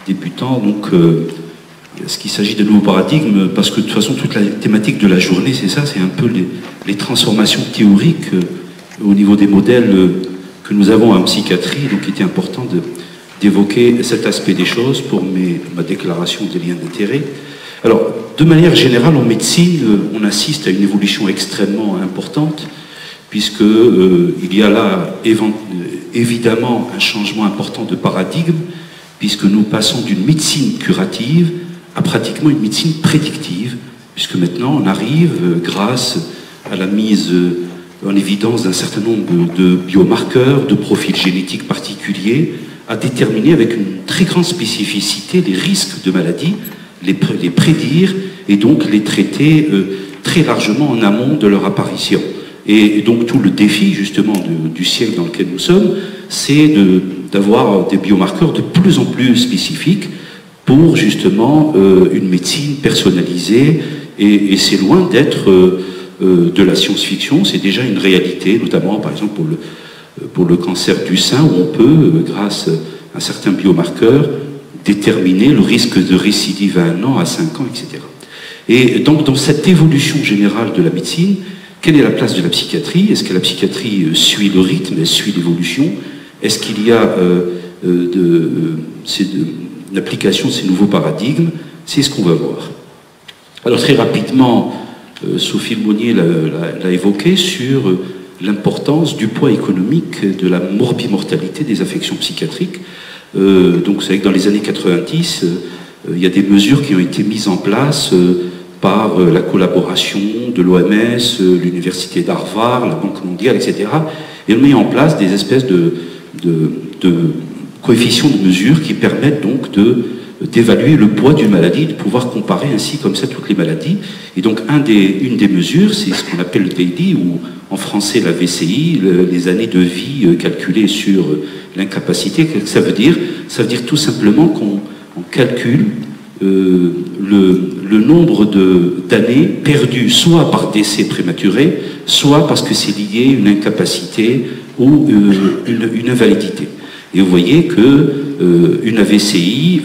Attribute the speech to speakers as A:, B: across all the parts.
A: Débutant, donc, est-ce qu'il s'agit de nouveaux paradigmes? Parce que de toute façon, toute la thématique de la journée, c'est ça, c'est un peu les transformations théoriques au niveau des modèles que nous avons en psychiatrie. Donc, il était important d'évoquer cet aspect des choses pour ma déclaration des liens d'intérêt. Alors, de manière générale, en médecine, on assiste à une évolution extrêmement importante, puisque il y a là évidemment un changement important de paradigme, puisque nous passons d'une médecine curative à pratiquement une médecine prédictive, puisque maintenant on arrive, grâce à la mise en évidence d'un certain nombre de biomarqueurs, de profils génétiques particuliers, à déterminer avec une très grande spécificité les risques de maladie, les prédire et donc les traiter très largement en amont de leur apparition. Et donc tout le défi justement du siècle dans lequel nous sommes, c'est d'avoir des biomarqueurs de plus en plus spécifiques pour justement une médecine personnalisée, et c'est loin d'être de la science-fiction, c'est déjà une réalité, notamment par exemple pour le cancer du sein, où on peut, grâce à certains biomarqueurs, déterminer le risque de récidive à 1 an, à 5 ans, etc. Et donc dans cette évolution générale de la médecine, quelle est la place de la psychiatrie? Est-ce que la psychiatrie suit le rythme, elle suit l'évolution? Est-ce qu'il y a l'application de ces nouveaux paradigmes? C'est ce qu'on va voir. Alors très rapidement, Sophie Monnier l'a évoqué sur l'importance du poids économique de la morbimortalité des affections psychiatriques. Donc vous savez que dans les années 90, il y a des mesures qui ont été mises en place par la collaboration de l'OMS, l'Université d'Harvard, la Banque mondiale, etc. Et on met en place des espèces de coefficients de mesure qui permettent donc d'évaluer le poids d'une maladie, de pouvoir comparer ainsi comme ça toutes les maladies. Et donc une des mesures, c'est ce qu'on appelle le daily, ou en français la VCI, les années de vie calculées sur l'incapacité. Qu'est-ce que ça veut dire? Ça veut dire tout simplement qu'on calcule le nombre d'années perdues, soit par décès prématuré, soit parce que c'est lié à une incapacité ou une invalidité. Et vous voyez qu'une AVCI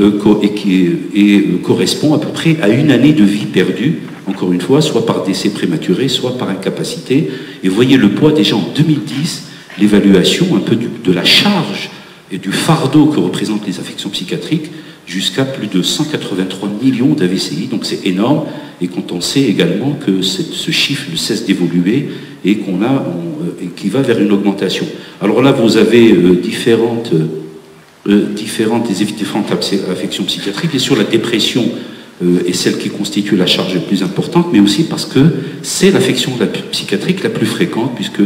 A: correspond à peu près à 1 année de vie perdue, encore une fois, soit par décès prématuré, soit par incapacité. Et vous voyez le poids déjà en 2010, l'évaluation un peu de la charge et du fardeau que représentent les affections psychiatriques, jusqu'à plus de 183 millions d'AVCI, donc c'est énorme, et quand on sait également que ce chiffre ne cesse d'évoluer et qui va vers une augmentation. Alors là, vous avez différentes affections psychiatriques, et sur la dépression est celle qui constitue la charge la plus importante, mais aussi parce que c'est l'affection psychiatrique la plus fréquente, puisque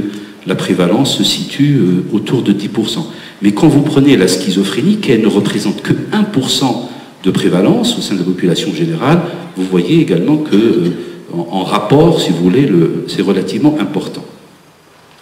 A: la prévalence se situe autour de 10%. Mais quand vous prenez la schizophrénie, qui ne représente que 1% de prévalence au sein de la population générale, vous voyez également que, en rapport, si vous voulez, c'est relativement important.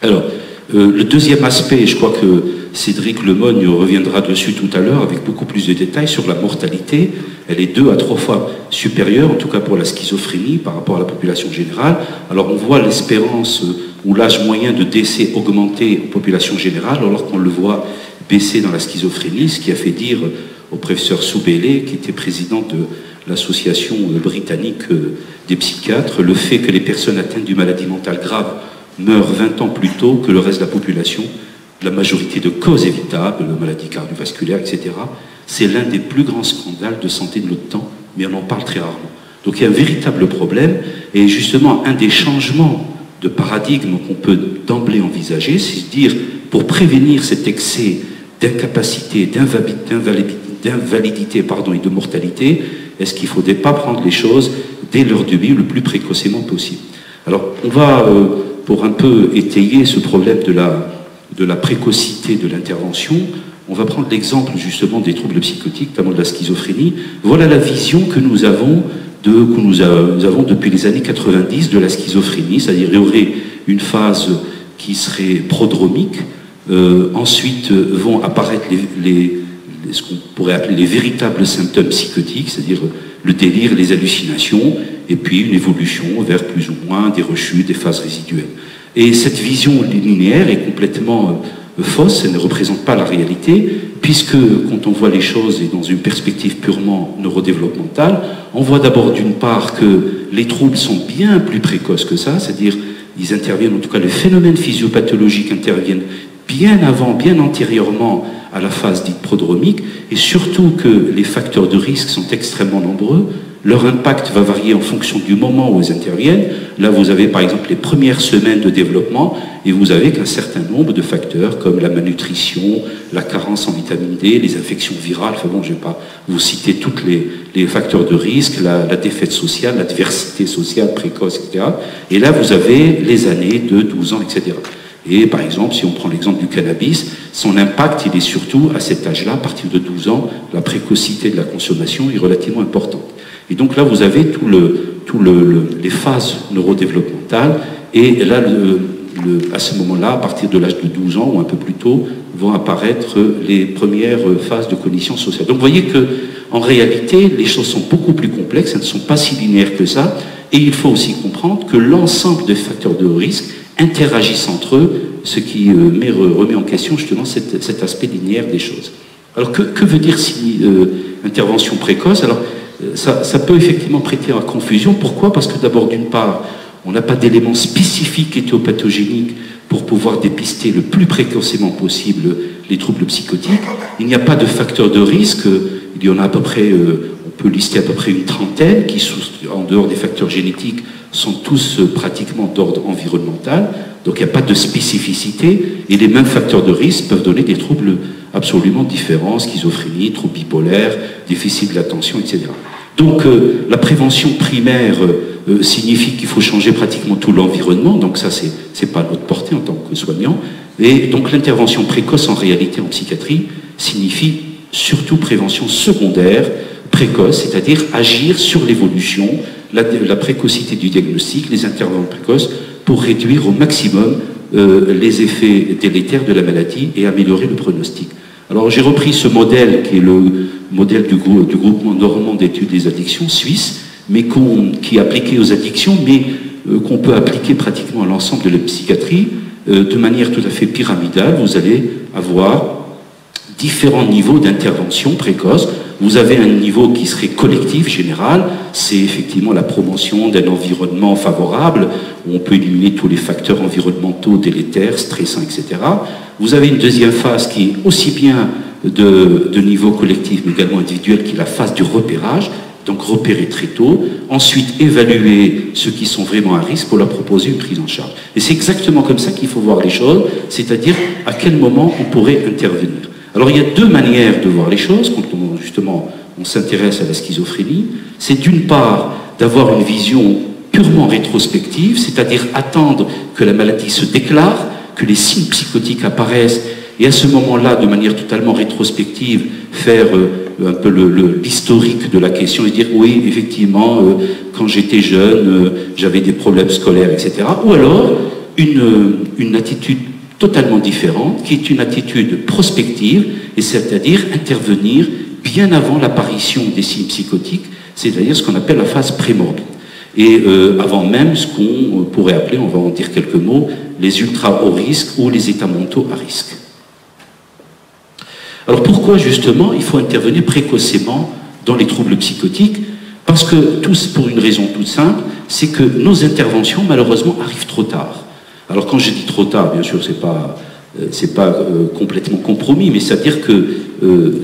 A: Alors, le deuxième aspect, je crois que Cédric Lemogne reviendra dessus tout à l'heure avec beaucoup plus de détails sur la mortalité. Elle est 2 à 3 fois supérieure, en tout cas pour la schizophrénie, par rapport à la population générale. Alors on voit l'espérance ou l'âge moyen de décès augmenter en population générale, alors qu'on le voit baisser dans la schizophrénie, ce qui a fait dire au professeur Soubélé, qui était président de l'association britannique des psychiatres, le fait que les personnes atteintes d'une maladie mentale grave meurent 20 ans plus tôt que le reste de la population, la majorité de causes évitables, maladies cardiovasculaires, etc., c'est l'un des plus grands scandales de santé de notre temps, mais on en parle très rarement. Donc il y a un véritable problème, et justement un des changements de paradigme qu'on peut d'emblée envisager, c'est de dire, pour prévenir cet excès d'incapacité, d'invalidité et de mortalité, est-ce qu'il ne faudrait pas prendre les choses dès leur début le plus précocement possible? Alors on va, pour un peu étayer ce problème de la précocité de l'intervention, on va prendre l'exemple justement des troubles psychotiques, notamment de la schizophrénie. Voilà la vision que nous avons depuis les années 90 de la schizophrénie, c'est-à-dire il y aurait une phase qui serait prodromique, ensuite vont apparaître ce qu'on pourrait appeler les véritables symptômes psychotiques, c'est-à-dire le délire, les hallucinations, et puis une évolution vers plus ou moins des rechutes, des phases résiduelles. Et cette vision linéaire est complètement fausse, elle ne représente pas la réalité, puisque quand on voit les choses et dans une perspective purement neurodéveloppementale, on voit d'abord d'une part que les troubles sont bien plus précoces que ça, c'est-à-dire ils interviennent, en tout cas les phénomènes physiopathologiques interviennent bien avant, bien antérieurement à la phase dite prodromique, et surtout que les facteurs de risque sont extrêmement nombreux. Leur impact va varier en fonction du moment où ils interviennent. Là, vous avez par exemple les premières semaines de développement et vous avez qu'un certain nombre de facteurs comme la malnutrition, la carence en vitamine D, les infections virales. Enfin bon, je ne vais pas vous citer tous les facteurs de risque, la défaite sociale, l'adversité sociale précoce, etc. Et là, vous avez les années de 12 ans, etc. Et par exemple, si on prend l'exemple du cannabis, son impact, il est surtout à cet âge-là, à partir de 12 ans, la précocité de la consommation est relativement importante. Et donc là, vous avez les phases neurodéveloppementales, et là, à ce moment-là, à partir de l'âge de 12 ans ou un peu plus tôt, vont apparaître les premières phases de cognition sociale. Donc vous voyez que, en réalité, les choses sont beaucoup plus complexes, elles ne sont pas si linéaires que ça, et il faut aussi comprendre que l'ensemble des facteurs de risque interagissent entre eux, ce qui remet en question justement cet aspect linéaire des choses. Alors que veut dire intervention précoce? Alors ça peut effectivement prêter à confusion. Pourquoi? Parce que d'abord, d'une part, on n'a pas d'éléments spécifiques étiopathogéniques pour pouvoir dépister le plus précocement possible les troubles psychotiques. Il n'y a pas de facteurs de risque. Il y en a à peu près, on peut lister à peu près une trentaine qui, en dehors des facteurs génétiques, sont tous pratiquement d'ordre environnemental. Donc il n'y a pas de spécificité. Et les mêmes facteurs de risque peuvent donner des troubles absolument différents, schizophrénie, troubles bipolaires, déficit de l'attention, etc. Donc la prévention primaire signifie qu'il faut changer pratiquement tout l'environnement, donc ça c'est pas à notre portée en tant que soignant. Et donc l'intervention précoce en réalité en psychiatrie signifie surtout prévention secondaire précoce, c'est-à-dire agir sur l'évolution, la précocité du diagnostic, les interventions précoces pour réduire au maximum les effets délétères de la maladie et améliorer le pronostic. Alors j'ai repris ce modèle qui est le modèle du groupement normand d'études des addictions suisse, mais qui est appliqué aux addictions, mais qu'on peut appliquer pratiquement à l'ensemble de la psychiatrie de manière tout à fait pyramidale. Vous allez avoir différents niveaux d'intervention précoce. Vous avez un niveau qui serait collectif, général, c'est effectivement la promotion d'un environnement favorable, où on peut éliminer tous les facteurs environnementaux délétères, stressants, etc. Vous avez une deuxième phase qui est aussi bien de niveau collectif, mais également individuel, qui est la phase du repérage, donc repérer très tôt, ensuite évaluer ceux qui sont vraiment à risque pour leur proposer une prise en charge. Et c'est exactement comme ça qu'il faut voir les choses, c'est-à-dire à quel moment on pourrait intervenir. Alors il y a deux manières de voir les choses quand on s'intéresse à la schizophrénie. C'est d'une part d'avoir une vision purement rétrospective, c'est-à-dire attendre que la maladie se déclare, que les signes psychotiques apparaissent, et à ce moment-là, de manière totalement rétrospective, faire un peu l'historique de la question et dire oui, effectivement, quand j'étais jeune, j'avais des problèmes scolaires, etc. Ou alors une attitude totalement différente, qui est une attitude prospective, et c'est-à-dire intervenir bien avant l'apparition des signes psychotiques, c'est-à-dire ce qu'on appelle la phase prémorbide. Et avant même ce qu'on pourrait appeler, on va en dire quelques mots, les ultra-hauts risques ou les états mentaux à risque. Alors pourquoi justement il faut intervenir précocement dans les troubles psychotiques? Parce que, pour une raison toute simple, c'est que nos interventions malheureusement arrivent trop tard. Alors quand je dis trop tard, bien sûr, c'est pas complètement compromis, mais c'est-à-dire que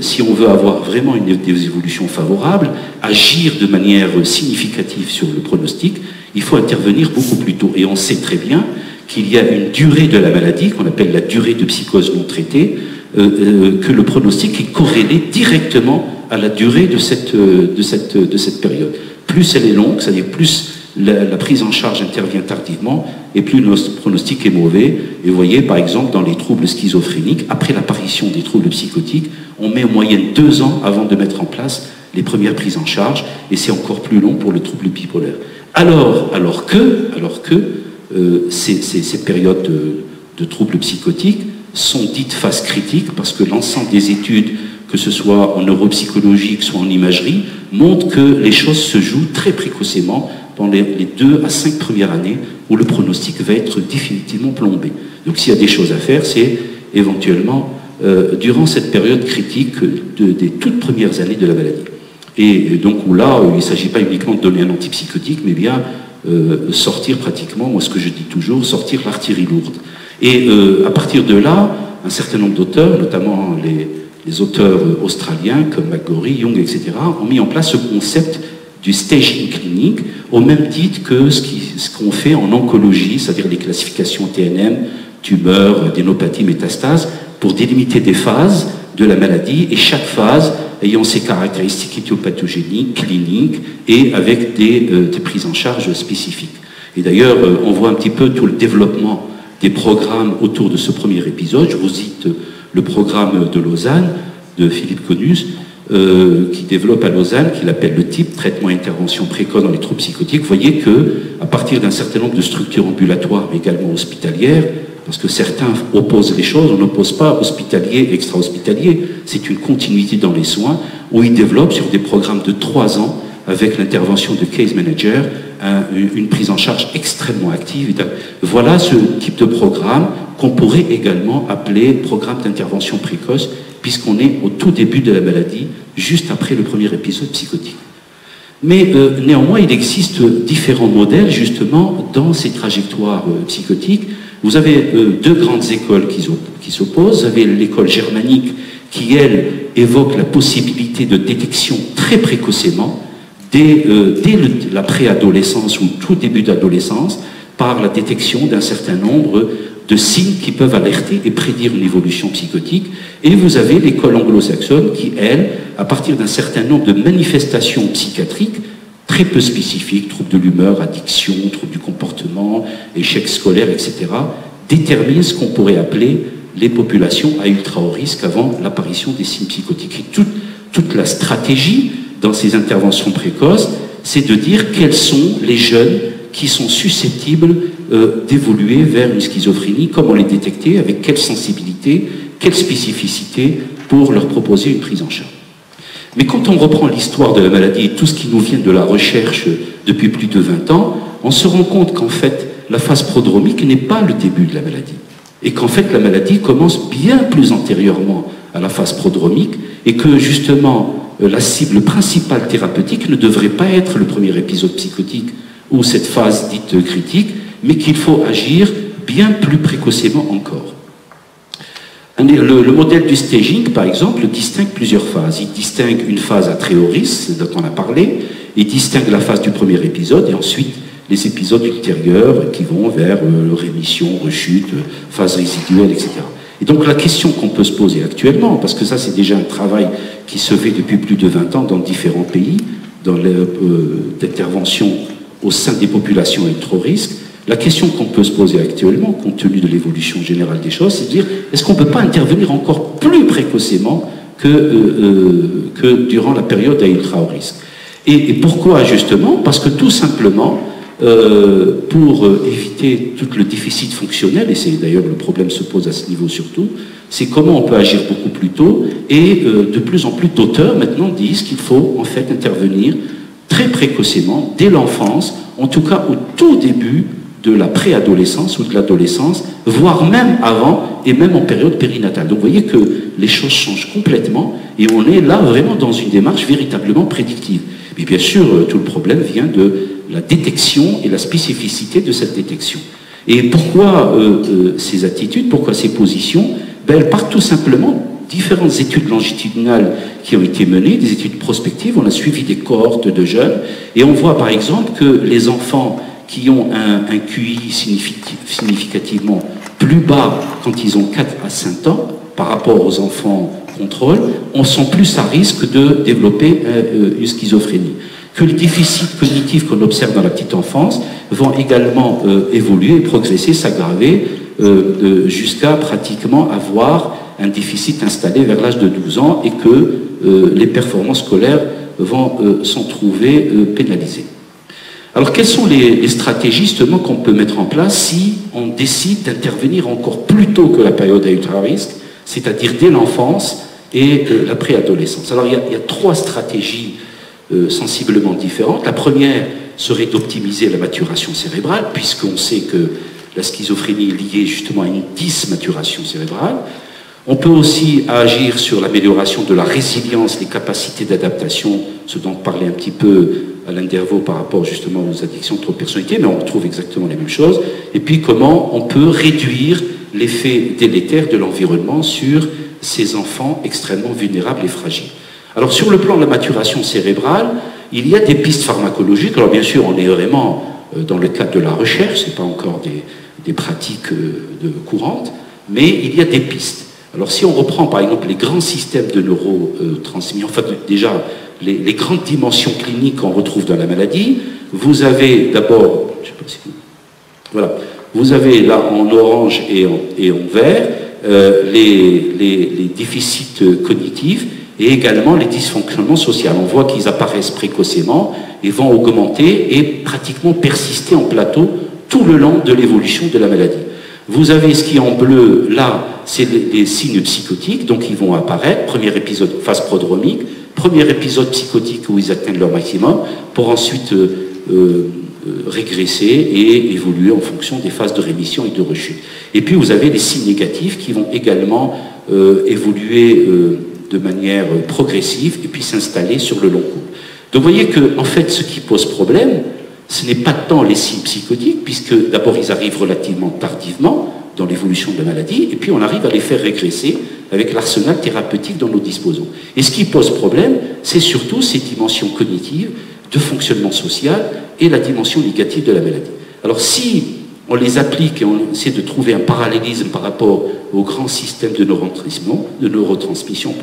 A: si on veut avoir vraiment des évolutions favorables, agir de manière significative sur le pronostic, il faut intervenir beaucoup plus tôt. Et on sait très bien qu'il y a une durée de la maladie, qu'on appelle la durée de psychose non traitée, que le pronostic est corrélé directement à la durée de cette période. Plus elle est longue, c'est-à-dire plus la prise en charge intervient tardivement, et plus notre pronostic est mauvais. Et vous voyez, par exemple, dans les troubles schizophréniques, après l'apparition des troubles psychotiques, on met en moyenne 2 ans avant de mettre en place les premières prises en charge, et c'est encore plus long pour le trouble bipolaire. Alors que ces périodes de troubles psychotiques sont dites phase critique, parce que l'ensemble des études que ce soit en neuropsychologie, que ce soit en imagerie, montrent que les choses se jouent très précocement pendant les 2 à 5 premières années où le pronostic va être définitivement plombé. Donc s'il y a des choses à faire, c'est éventuellement durant cette période critique des toutes premières années de la maladie. Et donc où là, il ne s'agit pas uniquement de donner un antipsychotique, mais bien sortir pratiquement, moi ce que je dis toujours, sortir l'artillerie lourde. Et à partir de là, un certain nombre d'auteurs, notamment les auteurs australiens comme McGorry, Young, etc., ont mis en place ce concept du staging clinique, au même titre que ce qu'on fait en oncologie, c'est-à-dire les classifications TNM, tumeurs, adénopathie, métastases, pour délimiter des phases de la maladie, et chaque phase ayant ses caractéristiques éthiopathogéniques, cliniques, et avec des prises en charge spécifiques. Et d'ailleurs, on voit un petit peu tout le développement des programmes autour de ce premier épisode. Je vous cite le programme de Lausanne, de Philippe Conus, qui développe à Lausanne, qu'il appelle le TIP, traitement et intervention précoce dans les troubles psychotiques. Vous voyez qu'à partir d'un certain nombre de structures ambulatoires, mais également hospitalières, parce que certains opposent les choses, on n'oppose pas hospitalier, extra-hospitalier, c'est une continuité dans les soins, où ils développent sur des programmes de 3 ans, avec l'intervention de case manager, une prise en charge extrêmement active. Voilà ce type de programme qu'on pourrait également appeler programme d'intervention précoce, puisqu'on est au tout début de la maladie, juste après le premier épisode psychotique. Mais néanmoins, il existe différents modèles, justement, dans ces trajectoires psychotiques. Vous avez 2 grandes écoles qui s'opposent. Vous avez l'école germanique qui, elle, évoque la possibilité de détection très précocement, dès la préadolescence ou tout début d'adolescence, par la détection d'un certain nombre de signes qui peuvent alerter et prédire une évolution psychotique. Et vous avez l'école anglo-saxonne qui, elle, à partir d'un certain nombre de manifestations psychiatriques très peu spécifiques, troubles de l'humeur, addiction, troubles du comportement, échecs scolaires, etc., détermine ce qu'on pourrait appeler les populations à ultra haut risque avant l'apparition des signes psychotiques. Et toute la stratégie dans ces interventions précoces, c'est de dire quels sont les jeunes qui sont susceptibles d'évoluer vers une schizophrénie, comment les détecter, avec quelle sensibilité, quelle spécificité pour leur proposer une prise en charge. Mais quand on reprend l'histoire de la maladie et tout ce qui nous vient de la recherche depuis plus de 20 ans, on se rend compte qu'en fait, la phase prodromique n'est pas le début de la maladie. Et qu'en fait, la maladie commence bien plus antérieurement à la phase prodromique et que justement, la cible principale thérapeutique ne devrait pas être le premier épisode psychotique ou cette phase dite critique, mais qu'il faut agir bien plus précocement encore. Le modèle du staging, par exemple, distingue plusieurs phases. Il distingue une phase à très haut risque, dont on a parlé, il distingue la phase du premier épisode, et ensuite les épisodes ultérieurs qui vont vers rémission, rechute, phase résiduelle, etc. Et donc la question qu'on peut se poser actuellement, parce que ça c'est déjà un travail qui se fait depuis plus de 20 ans dans différents pays, dans l'intervention au sein des populations à trop risque, la question qu'on peut se poser actuellement, compte tenu de l'évolution générale des choses, c'est de dire, est-ce qu'on ne peut pas intervenir encore plus précocement que durant la période à ultra haut risque? Et pourquoi justement? Parce que tout simplement, pour éviter tout le déficit fonctionnel, et c'est d'ailleurs le problème se pose à ce niveau surtout, c'est comment on peut agir beaucoup plus tôt, et de plus en plus d'auteurs maintenant disent qu'il faut en fait intervenir très précocement, dès l'enfance, en tout cas au tout début de la préadolescence ou de l'adolescence, voire même avant et même en période périnatale. Donc vous voyez que les choses changent complètement et on est là vraiment dans une démarche véritablement prédictive. Mais bien sûr, tout le problème vient de la détection et la spécificité de cette détection. Et pourquoi ces attitudes, pourquoi ces positions? Elles partent tout simplement différentes études longitudinales qui ont été menées, des études prospectives. On a suivi des cohortes de jeunes et on voit par exemple que les enfants qui ont un QI significativement plus bas quand ils ont 4 à 5 ans par rapport aux enfants contrôle, on sont plus à risque de développer une schizophrénie. Que les déficits cognitifs qu'on observe dans la petite enfance vont également évoluer, progresser, s'aggraver jusqu'à pratiquement avoir un déficit installé vers l'âge de 12 ans et que les performances scolaires vont s'en trouver pénalisées. Alors, quelles sont les stratégies justement qu'on peut mettre en place si on décide d'intervenir encore plus tôt que la période à ultra risque, c'est-à-dire dès l'enfance et la préadolescence. Alors il y a 3 stratégies sensiblement différentes. La première serait d'optimiser la maturation cérébrale, puisqu'on sait que la schizophrénie est liée justement à une dysmaturation cérébrale. On peut aussi agir sur l'amélioration de la résilience, les capacités d'adaptation, ce dont parlait un petit peu Alain Dervaux par rapport justement aux addictions de trop de personnalité, mais on retrouve exactement les mêmes choses. Et puis comment on peut réduire l'effet délétère de l'environnement sur ces enfants extrêmement vulnérables et fragiles. Alors sur le plan de la maturation cérébrale, il y a des pistes pharmacologiques. Alors bien sûr, on est vraiment dans le cadre de la recherche, ce n'est pas encore des pratiques courantes, mais il y a des pistes. Alors si on reprend par exemple les grands systèmes de neurotransmission, enfin déjà les grandes dimensions cliniques qu'on retrouve dans la maladie, vous avez d'abord, je sais pas si voilà, vous avez là en orange et en vert les déficits cognitifs et également les dysfonctionnements sociaux. On voit qu'ils apparaissent précocement et vont augmenter et pratiquement persister en plateau tout le long de l'évolution de la maladie. Vous avez ce qui est en bleu, là, c'est les signes psychotiques, donc ils vont apparaître. Premier épisode, phase prodromique, premier épisode psychotique où ils atteignent leur maximum, pour ensuite régresser et évoluer en fonction des phases de rémission et de rechute. Et puis vous avez les signes négatifs qui vont également évoluer de manière progressive et puis s'installer sur le long cours. Donc vous voyez que, en fait, ce qui pose problème, ce n'est pas tant les signes psychotiques, puisque d'abord ils arrivent relativement tardivement dans l'évolution de la maladie, et puis on arrive à les faire régresser avec l'arsenal thérapeutique dont nous disposons. Et ce qui pose problème, c'est surtout ces dimensions cognitives, de fonctionnement social et la dimension négative de la maladie. Alors si on les applique et on essaie de trouver un parallélisme par rapport au grand système de neurotransmission,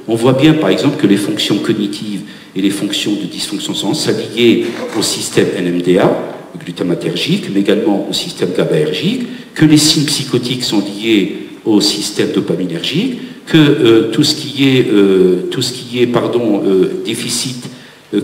A: on voit bien par exemple que les fonctions cognitives et les fonctions de dysfonction sont liées au système NMDA, glutamatergique, mais également au système GABAergique, que les signes psychotiques sont liés au système dopaminergique, que tout ce qui est déficit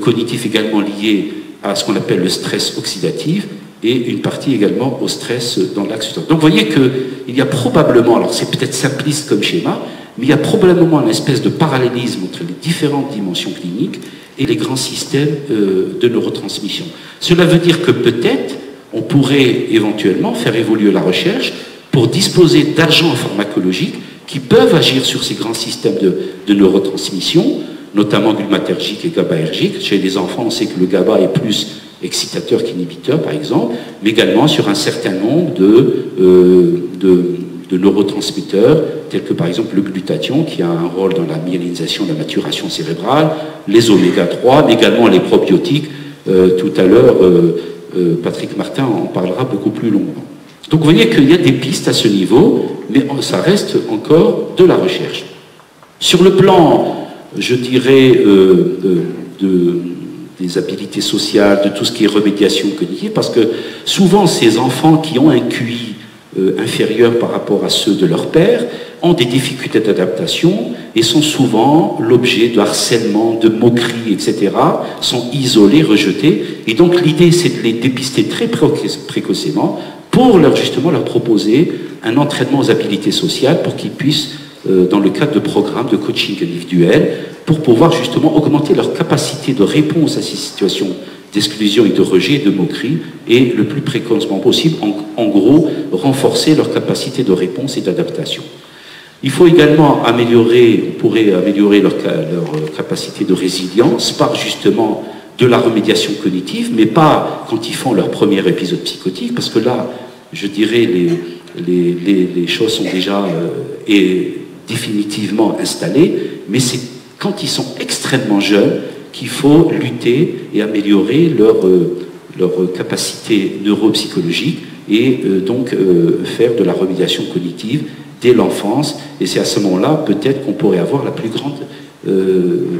A: cognitif également lié à ce qu'on appelle le stress oxydatif, et une partie également au stress dans l'axe. Donc vous voyez qu'il y a probablement, alors c'est peut-être simpliste comme schéma, mais il y a probablement une espèce de parallélisme entre les différentes dimensions cliniques et les grands systèmes de neurotransmission. Cela veut dire que peut-être on pourrait éventuellement faire évoluer la recherche pour disposer d'agents pharmacologiques qui peuvent agir sur ces grands systèmes de neurotransmission, notamment glutamatergique et GABAergique. Chez les enfants, on sait que le GABA est plus excitateur qu'inhibiteur, par exemple, mais également sur un certain nombre de neurotransmetteurs, tels que par exemple le glutathion, qui a un rôle dans la myélinisation de la maturation cérébrale, les oméga-3, mais également les probiotiques. Tout à l'heure, Patrick Martin en parlera beaucoup plus longuement. Donc vous voyez qu'il y a des pistes à ce niveau, mais ça reste encore de la recherche. Sur le plan, je dirais, des habilités sociales, de tout ce qui est remédiation cognitive, parce que souvent ces enfants qui ont un QI inférieur par rapport à ceux de leur père ont des difficultés d'adaptation et sont souvent l'objet de harcèlement, de moqueries, etc., sont isolés, rejetés. Et donc l'idée, c'est de les dépister très précocement pour justement leur proposer un entraînement aux habilités sociales pour qu'ils puissent, dans le cadre de programmes de coaching individuel, pour pouvoir justement augmenter leur capacité de réponse à ces situations d'exclusion et de rejet et de moquerie, et le plus précocement possible, en gros, renforcer leur capacité de réponse et d'adaptation. Il faut également améliorer leur capacité de résilience par justement de la remédiation cognitive, mais pas quand ils font leur premier épisode psychotique, parce que là, je dirais, les choses sont déjà définitivement installées, mais c'est quand ils sont extrêmement jeunes qu'il faut lutter et améliorer leur capacité neuropsychologique et donc faire de la remédiation cognitive dès l'enfance, et c'est à ce moment-là peut-être qu'on pourrait avoir la plus grande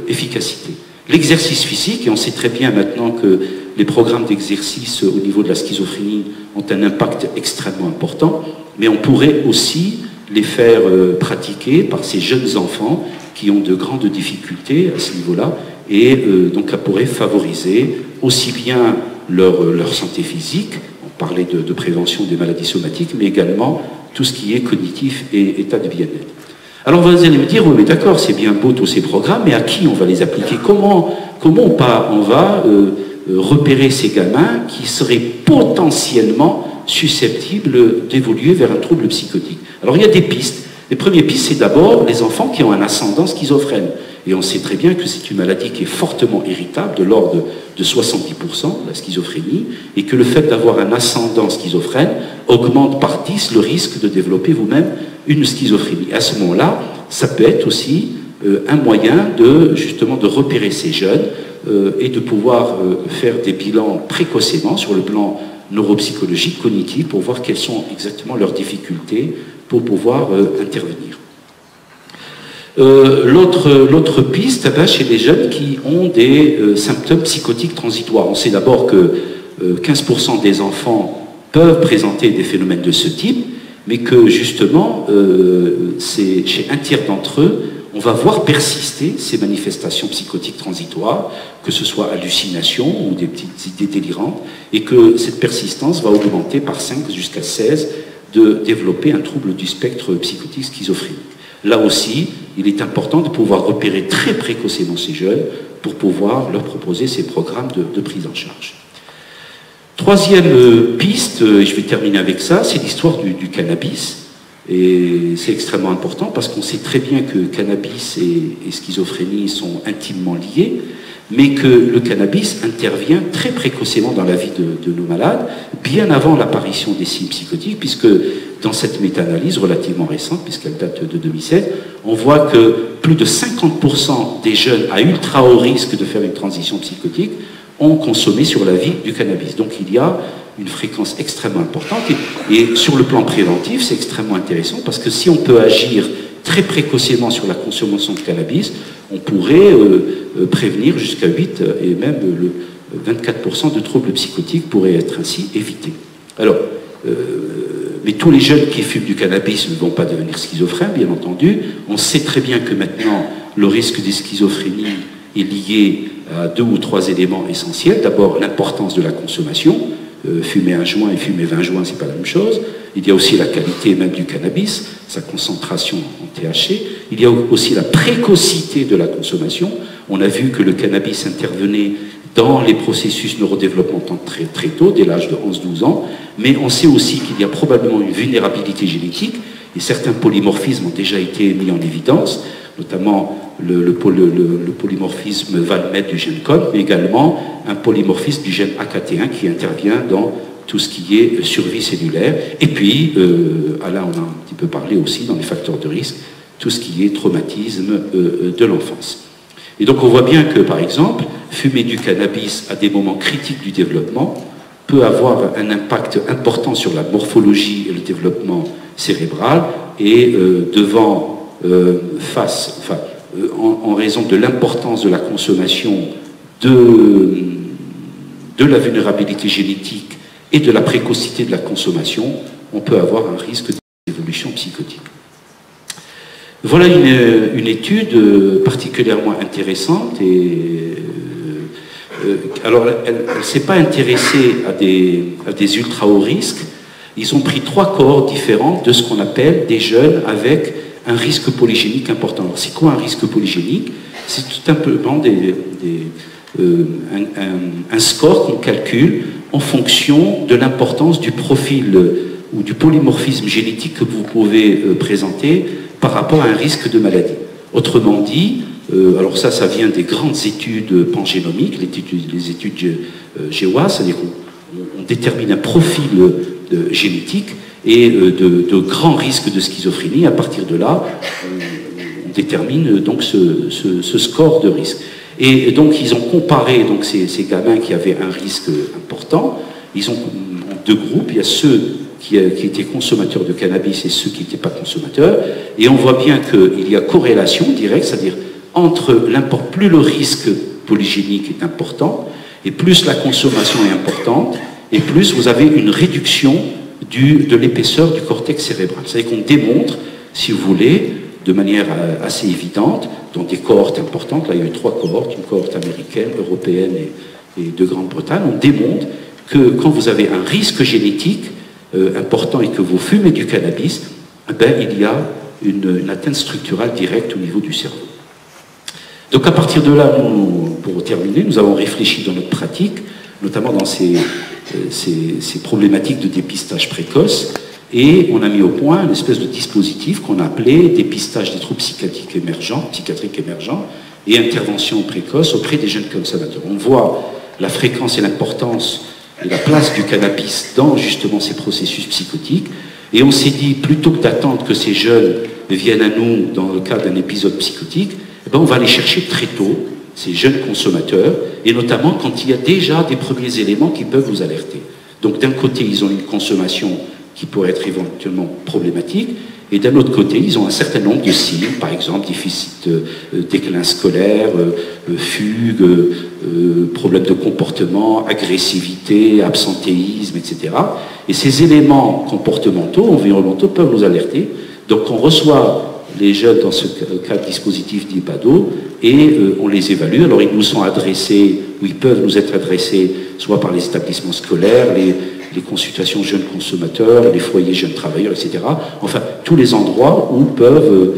A: efficacité. L'exercice physique, et on sait très bien maintenant que les programmes d'exercice au niveau de la schizophrénie ont un impact extrêmement important, mais on pourrait aussi les faire pratiquer par ces jeunes enfants qui ont de grandes difficultés à ce niveau-là, et donc ça pourrait favoriser aussi bien leur santé physique, on parlait de prévention des maladies somatiques, mais également tout ce qui est cognitif et état de bien-être. Alors vous allez me dire, oui mais d'accord, c'est bien beau tous ces programmes, mais à qui on va les appliquer? Comment on va repérer ces gamins qui seraient potentiellement susceptibles d'évoluer vers un trouble psychotique? Alors il y a des pistes. Les premières pistes, c'est d'abord les enfants qui ont un ascendant schizophrène. Et on sait très bien que c'est une maladie qui est fortement héritable, de l'ordre de 70%, la schizophrénie, et que le fait d'avoir un ascendant schizophrène augmente par 10 le risque de développer vous-même une schizophrénie. À ce moment-là, ça peut être aussi un moyen justement de repérer ces jeunes et de pouvoir faire des bilans précocement sur le plan neuropsychologique, cognitif, pour voir quelles sont exactement leurs difficultés pour pouvoir intervenir. L'autre piste, chez les jeunes qui ont des symptômes psychotiques transitoires. On sait d'abord que 15% des enfants peuvent présenter des phénomènes de ce type, mais que justement, chez un tiers d'entre eux, on va voir persister ces manifestations psychotiques transitoires, que ce soit hallucinations ou des petites idées délirantes, et que cette persistance va augmenter par 5 jusqu'à 16 de développer un trouble du spectre psychotique schizophrénique. Là aussi, il est important de pouvoir repérer très précocement ces jeunes pour pouvoir leur proposer ces programmes de prise en charge. Troisième piste, et je vais terminer avec ça, c'est l'histoire du cannabis. Et c'est extrêmement important parce qu'on sait très bien que cannabis et schizophrénie sont intimement liés, mais que le cannabis intervient très précocement dans la vie de nos malades, bien avant l'apparition des signes psychotiques, puisque dans cette méta-analyse relativement récente, puisqu'elle date de 2007, on voit que plus de 50% des jeunes à ultra haut risque de faire une transition psychotique ont consommé sur la vie du cannabis. Donc il y a une fréquence extrêmement importante, et sur le plan préventif, c'est extrêmement intéressant, parce que si on peut agir très précocement sur la consommation de cannabis, on pourrait prévenir jusqu'à 8 et même le 24% de troubles psychotiques pourraient être ainsi évités. Alors, mais tous les jeunes qui fument du cannabis ne vont pas devenir schizophrènes, bien entendu. On sait très bien que maintenant, le risque des schizophrénies est lié à 2 ou 3 éléments essentiels. D'abord, l'importance de la consommation. Fumer un joint et fumer 20 joints, c'est pas la même chose. Il y a aussi la qualité même du cannabis, sa concentration en THC. Il y a aussi la précocité de la consommation. On a vu que le cannabis intervenait dans les processus neurodéveloppementaux très, très tôt, dès l'âge de 11-12 ans. Mais on sait aussi qu'il y a probablement une vulnérabilité génétique, et certains polymorphismes ont déjà été mis en évidence, notamment le polymorphisme Valmet du gène COM, mais également un polymorphisme du gène AKT1 qui intervient dans tout ce qui est survie cellulaire. Et puis, là on a un petit peu parlé aussi dans les facteurs de risque, tout ce qui est traumatisme de l'enfance. Et donc on voit bien que, par exemple, fumer du cannabis à des moments critiques du développement peut avoir un impact important sur la morphologie et le développement cérébral, et en raison de l'importance de la consommation, de la vulnérabilité génétique et de la précocité de la consommation, on peut avoir un risque d'évolution psychotique. Voilà une étude particulièrement intéressante, et alors elle ne s'est pas intéressée à des ultra hauts risques. Ils ont pris 3 cohortes différentes de ce qu'on appelle des jeunes avec un risque polygénique important. Alors, c'est quoi un risque polygénique? C'est tout simplement un score qu'on calcule en fonction de l'importance du profil ou du polymorphisme génétique que vous pouvez présenter par rapport à un risque de maladie. Autrement dit, alors ça vient des grandes études pangénomiques, les études GWAS, c'est-à-dire qu'on détermine un profil génétique et de grands risques de schizophrénie. À partir de là, on détermine donc ce score de risque. Et donc ils ont comparé donc, ces gamins qui avaient un risque important. Ils ont en 2 groupes. Il y a ceux qui étaient consommateurs de cannabis et ceux qui n'étaient pas consommateurs. Et on voit bien qu'il y a corrélation directe, c'est-à-dire plus le risque polygénique est important, et plus la consommation est importante, et plus vous avez une réduction de l'épaisseur du cortex cérébral. C'est-à-dire qu'on démontre, si vous voulez, de manière assez évidente, dans des cohortes importantes, là il y a eu 3 cohortes, une cohorte américaine, européenne et de Grande-Bretagne, on démontre que quand vous avez un risque génétique important et que vous fumez du cannabis, il y a une atteinte structurale directe au niveau du cerveau. Donc à partir de là, pour terminer, nous avons réfléchi dans notre pratique, notamment dans ces problématiques de dépistage précoce, et on a mis au point une espèce de dispositif qu'on a appelé dépistage des troubles psychiatriques émergents et intervention précoce auprès des jeunes consommateurs. On voit la fréquence et l'importance et la place du cannabis dans justement ces processus psychotiques, et on s'est dit, plutôt que d'attendre que ces jeunes viennent à nous dans le cadre d'un épisode psychotique, eh ben on va les chercher très tôt, ces jeunes consommateurs, et notamment quand il y a déjà des premiers éléments qui peuvent vous alerter. Donc d'un côté, ils ont une consommation qui pourrait être éventuellement problématique, et d'un autre côté, ils ont un certain nombre de signes, par exemple déficit, déclin scolaire, fugue, problèmes de comportement, agressivité, absentéisme, etc. Et ces éléments comportementaux, environnementaux peuvent nous alerter. Donc on reçoit les jeunes dans ce cas de dispositif d'IPADO et on les évalue. Alors ils nous sont adressés, ou ils peuvent nous être adressés, soit par les établissements scolaires, les consultations jeunes consommateurs, les foyers jeunes travailleurs, etc. Enfin, tous les endroits où peuvent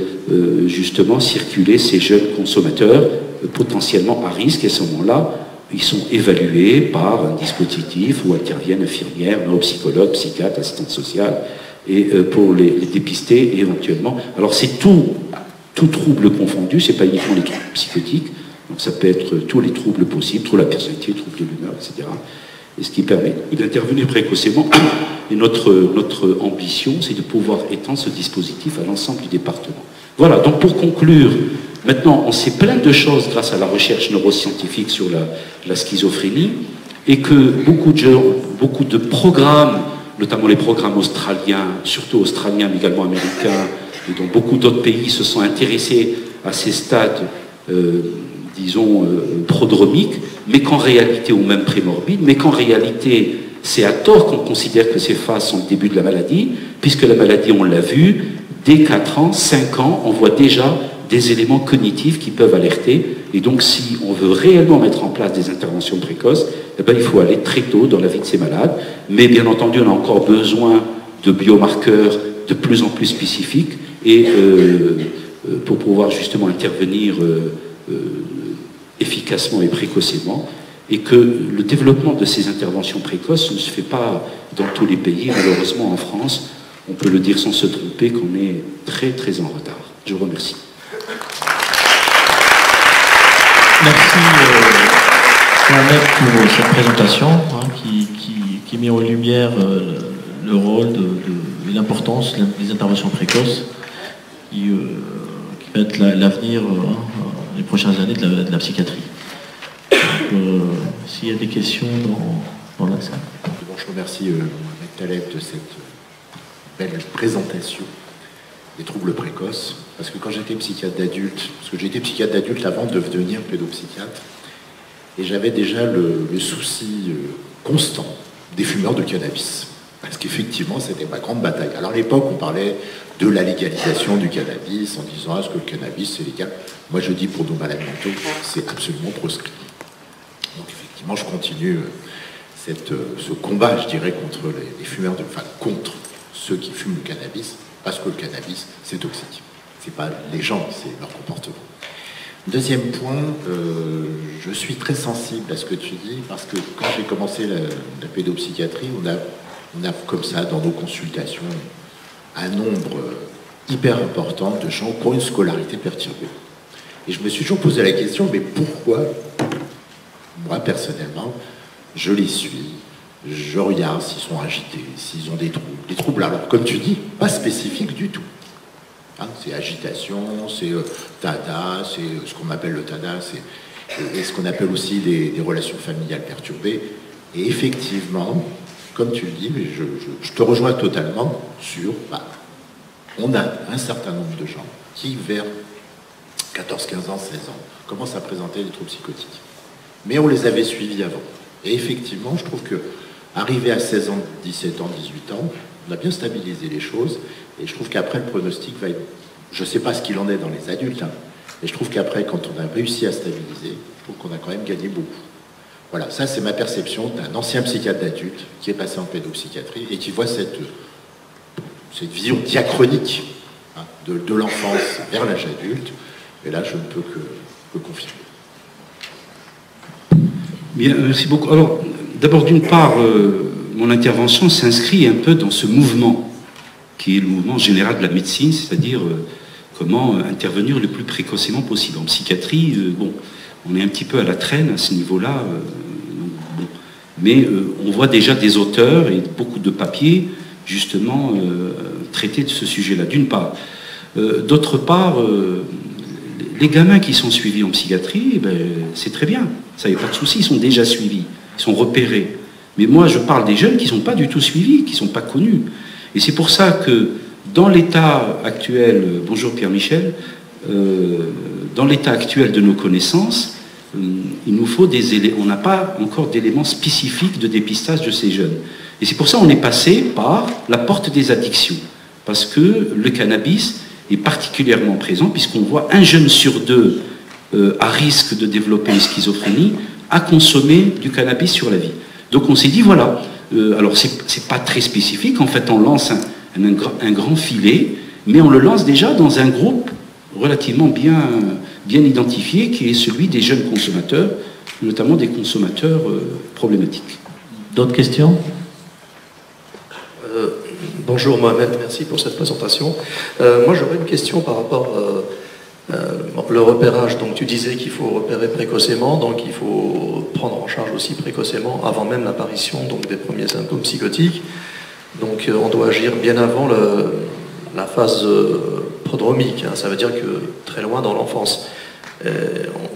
A: justement circuler ces jeunes consommateurs potentiellement à risque. Et à ce moment-là, ils sont évalués par un dispositif où interviennent infirmières, neuropsychologues, psychiatres, assistantes sociales, et pour les dépister éventuellement. Alors c'est tout trouble confondu, c'est pas uniquement les troubles psychotiques, donc ça peut être tous les troubles possibles, troubles de la personnalité, troubles de l'humeur, etc. Et ce qui permet d'intervenir précocement. Et notre ambition, c'est de pouvoir étendre ce dispositif à l'ensemble du département. Voilà, donc pour conclure, maintenant on sait plein de choses grâce à la recherche neuroscientifique sur la schizophrénie, et que beaucoup de programmes, notamment les programmes australiens, surtout australiens mais également américains, et dont beaucoup d'autres pays se sont intéressés à ces stades disons, prodromiques, mais qu'en réalité, ou même prémorbides, mais qu'en réalité, c'est à tort qu'on considère que ces phases sont le début de la maladie, puisque la maladie, on l'a vu, dès 4 ans, 5 ans, on voit déjà des éléments cognitifs qui peuvent alerter. Et donc, si on veut réellement mettre en place des interventions précoces, eh ben, il faut aller très tôt dans la vie de ces malades. Mais bien entendu, on a encore besoin de biomarqueurs de plus en plus spécifiques et pour pouvoir justement intervenir efficacement et précocement, et que le développement de ces interventions précoces ne se fait pas dans tous les pays. Malheureusement, en France, on peut le dire sans se tromper qu'on est très très en retard. Je vous remercie.
B: Merci Mohamed pour cette présentation qui met en lumière le rôle et l'importance des interventions précoces qui va être l'avenir les prochaines années de la psychiatrie. S'il y a des questions dans la salle.
C: Bon, je remercie Mohamed Taleb de cette belle présentation des troubles précoces, parce que quand j'étais psychiatre d'adulte, parce que j'étais psychiatre d'adulte avant de devenir pédopsychiatre, et j'avais déjà le souci constant des fumeurs de cannabis, parce qu'effectivement c'était ma grande bataille. Alors à l'époque on parlait de la légalisation du cannabis en disant est-ce que le cannabis c'est légal? Moi je dis pour nos malades mentaux c'est absolument proscrit. Donc effectivement je continue ce combat, je dirais, contre les fumeurs contre ceux qui fument le cannabis, parce que le cannabis c'est toxique. C'est pas les gens, c'est leur comportement. Deuxième point, je suis très sensible à ce que tu dis, parce que quand j'ai commencé la pédopsychiatrie, on a comme ça dans nos consultations un nombre hyper important de gens qui ont une scolarité perturbée. Et je me suis toujours posé la question, mais pourquoi, moi personnellement, je les suis, je regarde s'ils sont agités, s'ils ont des troubles. Des troubles, alors comme tu dis, pas spécifiques du tout. Hein, c'est agitation, c'est TADA, c'est ce qu'on appelle le TADA, et ce qu'on appelle aussi des relations familiales perturbées. Et effectivement, comme tu le dis, mais je te rejoins totalement sur, on a un certain nombre de gens qui, vers 14, 15 ans, 16 ans, commencent à présenter des troubles psychotiques. Mais on les avait suivis avant. Et effectivement, je trouve que arrivé à 16 ans, 17 ans, 18 ans, on a bien stabilisé les choses. Et je trouve qu'après, le pronostic va être... Je ne sais pas ce qu'il en est dans les adultes, hein, mais je trouve qu'après, quand on a réussi à stabiliser, je trouve qu'on a quand même gagné beaucoup. Voilà, ça c'est ma perception d'un ancien psychiatre d'adulte qui est passé en pédopsychiatrie et qui voit cette vision diachronique, hein, de l'enfance vers l'âge adulte. Et là, je ne peux que confirmer.
A: Bien, merci beaucoup. Alors, d'abord, d'une part, mon intervention s'inscrit un peu dans ce mouvement, qui est le mouvement général de la médecine, c'est-à-dire comment intervenir le plus précocement possible. En psychiatrie, bon, on est un petit peu à la traîne à ce niveau-là, bon. Mais on voit déjà des auteurs et beaucoup de papiers, justement, traiter de ce sujet-là, d'une part. D'autre part, les gamins qui sont suivis en psychiatrie, ben, c'est très bien, ça n'y a pas de souci, ils sont déjà suivis, ils sont repérés. Mais moi, je parle des jeunes qui ne sont pas du tout suivis, qui ne sont pas connus. Et c'est pour ça que, dans l'état actuel, bonjour Pierre-Michel, dans l'état actuel de nos connaissances, il nous faut des éléments, on n'a pas encore d'éléments spécifiques de dépistage de ces jeunes. Et c'est pour ça qu'on est passé par la porte des addictions, parce que le cannabis est particulièrement présent, puisqu'on voit un jeune sur deux à risque de développer une schizophrénie à consommer du cannabis sur la vie. Donc on s'est dit, voilà, alors c'est pas très spécifique, en fait on lance un grand filet, mais on le lance déjà dans un groupe relativement bien identifié, qui est celui des jeunes consommateurs, notamment des consommateurs problématiques.
B: D'autres questions ?
D: Bonjour Mohamed, merci pour cette présentation. Moi j'aurais une question par rapport le repérage. Donc tu disais qu'il faut repérer précocement, donc il faut prendre en charge aussi précocement avant même l'apparition des premiers symptômes psychotiques. Donc on doit agir bien avant la phase prodromique, hein, ça veut dire que très loin dans l'enfance.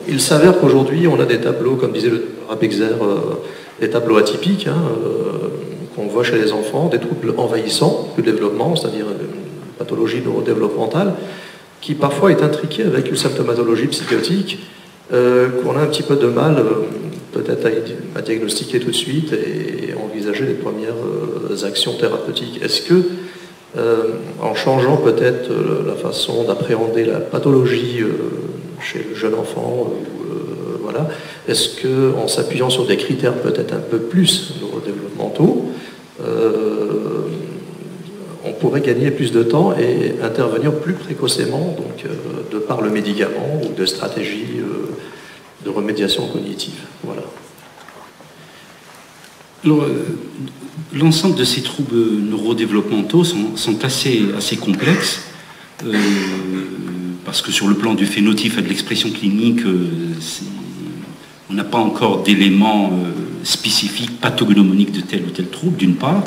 D: Il s'avère qu'aujourd'hui on a des tableaux, comme disait le Rapexer, des tableaux atypiques, hein, qu'on voit chez les enfants, des troubles envahissants du développement, c'est-à-dire une pathologie neurodéveloppementale, qui parfois est intriquée avec une symptomatologie psychotique qu'on a un petit peu de mal peut-être à diagnostiquer tout de suite et envisager les premières actions thérapeutiques. Est-ce que, en changeant peut-être la façon d'appréhender la pathologie chez le jeune enfant, voilà, est-ce qu'en s'appuyant sur des critères peut-être un peu plus neurodéveloppementaux, on pourrait gagner plus de temps et intervenir plus précocement, donc de par le médicament ou de stratégies de remédiation cognitive. Voilà.
A: Alors, l'ensemble de ces troubles neurodéveloppementaux sont assez complexes, parce que sur le plan du phénotype et de l'expression clinique, on n'a pas encore d'éléments spécifiques, pathognomoniques de tel ou tel trouble, d'une part.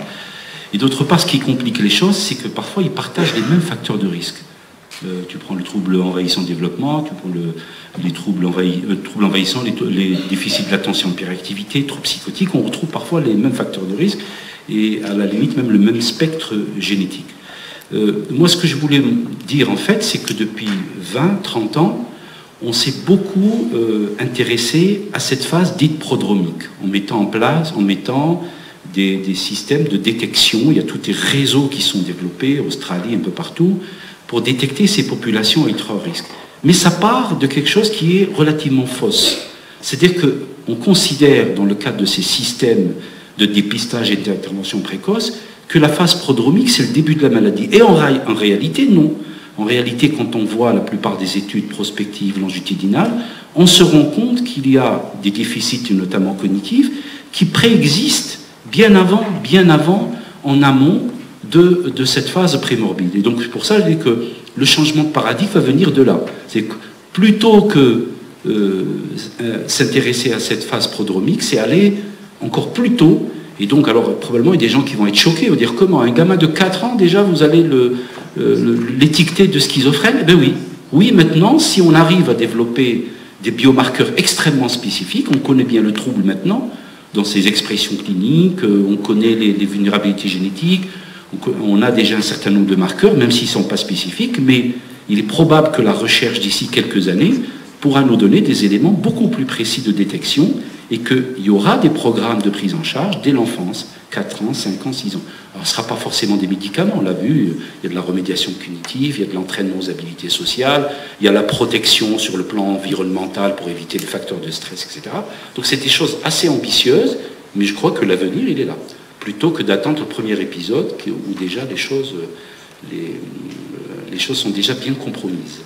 A: Et d'autre part, ce qui complique les choses, c'est que parfois, ils partagent les mêmes facteurs de risque. Tu prends le trouble envahissant développement, tu prends les troubles envahissants, les déficits de l'attention, hyperactivité, troubles psychotiques, on retrouve parfois les mêmes facteurs de risque et à la limite même le même spectre génétique. Moi, ce que je voulais dire en fait, c'est que depuis 20-30 ans, on s'est beaucoup intéressé à cette phase dite prodromique, en mettant des systèmes de détection. Il y a tous les réseaux qui sont développés, Australie, un peu partout, pour détecter ces populations à ultra risque. Mais ça part de quelque chose qui est relativement fausse. C'est-à-dire qu'on considère, dans le cadre de ces systèmes de dépistage et d'intervention précoce, que la phase prodromique, c'est le début de la maladie. Et en réalité, non. En réalité, quand on voit la plupart des études prospectives longitudinales, on se rend compte qu'il y a des déficits, notamment cognitifs, qui préexistent bien avant, en amont de cette phase prémorbide. Et donc, pour ça, je dis que le changement de paradigme va venir de là. C'est que plutôt que s'intéresser à cette phase prodromique, c'est aller encore plus tôt. Et donc, alors, probablement, il y a des gens qui vont être choqués, ils vont dire, comment, un gamin de 4 ans, déjà, vous allez l'étiqueter de schizophrène? Eh bien oui. Oui, maintenant, si on arrive à développer des biomarqueurs extrêmement spécifiques, on connaît bien le trouble maintenant, dans ses expressions cliniques, on connaît les vulnérabilités génétiques, on a déjà un certain nombre de marqueurs, même s'ils ne sont pas spécifiques, mais il est probable que la recherche d'ici quelques années pourra nous donner des éléments beaucoup plus précis de détection et qu'il y aura des programmes de prise en charge dès l'enfance, 4 ans, 5 ans, 6 ans. Alors ce ne sera pas forcément des médicaments, on l'a vu, il y a de la remédiation punitive, il y a de l'entraînement aux habilités sociales, il y a la protection sur le plan environnemental pour éviter les facteurs de stress, etc. Donc c'est des choses assez ambitieuses, mais je crois que l'avenir, il est là. Plutôt que d'attendre le premier épisode où déjà les choses les choses sont déjà bien compromises.